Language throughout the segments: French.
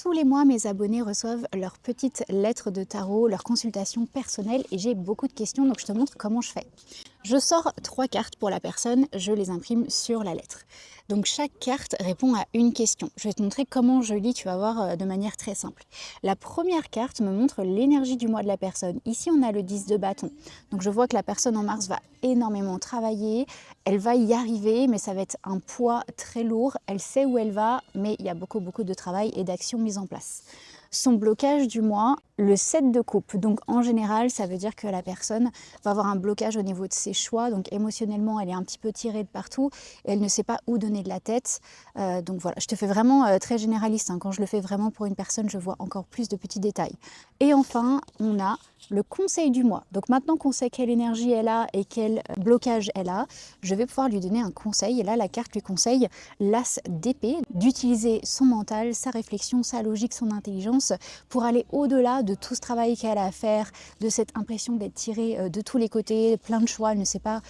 Tous les mois, mes abonnés reçoivent leur petite lettre de tarot, leur consultation personnelle et j'ai beaucoup de questions, donc je te montre comment je fais. Je sors 3 cartes pour la personne, je les imprime sur la lettre. Donc chaque carte répond à une question. Je vais te montrer comment je lis, tu vas voir de manière très simple. La première carte me montre l'énergie du mois de la personne. Ici, on a le 10 de bâton. Donc je vois que la personne en mars va énormément travailler, elle va y arriver, mais ça va être un poids très lourd. Elle sait où elle va, mais il y a beaucoup de travail et d'actions mises en place. Son blocage du mois, le 7 de coupe. Donc en général, ça veut dire que la personne va avoir un blocage au niveau de ses choix. Donc émotionnellement, elle est un petit peu tirée de partout et elle ne sait pas où donner de la tête. Donc voilà, je te fais vraiment très généraliste. Quand je le fais vraiment pour une personne, je vois encore plus de petits détails. Et enfin, on a le conseil du mois. Donc maintenant qu'on sait quelle énergie elle a et quel blocage elle a, je vais pouvoir lui donner un conseil. Et là, la carte lui conseille l'as d'épée, d'utiliser son mental, sa réflexion, sa logique, son intelligence pour aller au-delà de tout ce travail qu'elle a à faire, de cette impression d'être tirée de tous les côtés, plein de choix, elle ne sait pas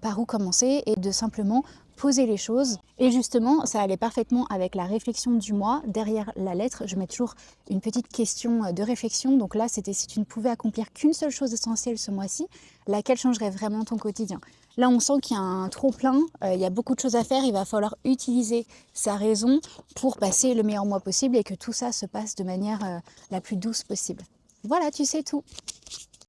par où commencer et de simplement poser les choses. Et justement, ça allait parfaitement avec la réflexion du mois. Derrière la lettre, je mets toujours une petite question de réflexion. Donc là, c'était si tu ne pouvais accomplir qu'une seule chose essentielle ce mois-ci, laquelle changerait vraiment ton quotidien? Là, on sent qu'il y a un trop-plein, il y a beaucoup de choses à faire, il va falloir utiliser sa raison pour passer le meilleur mois possible et que tout ça se passe de manière la plus douce possible. Voilà, tu sais tout.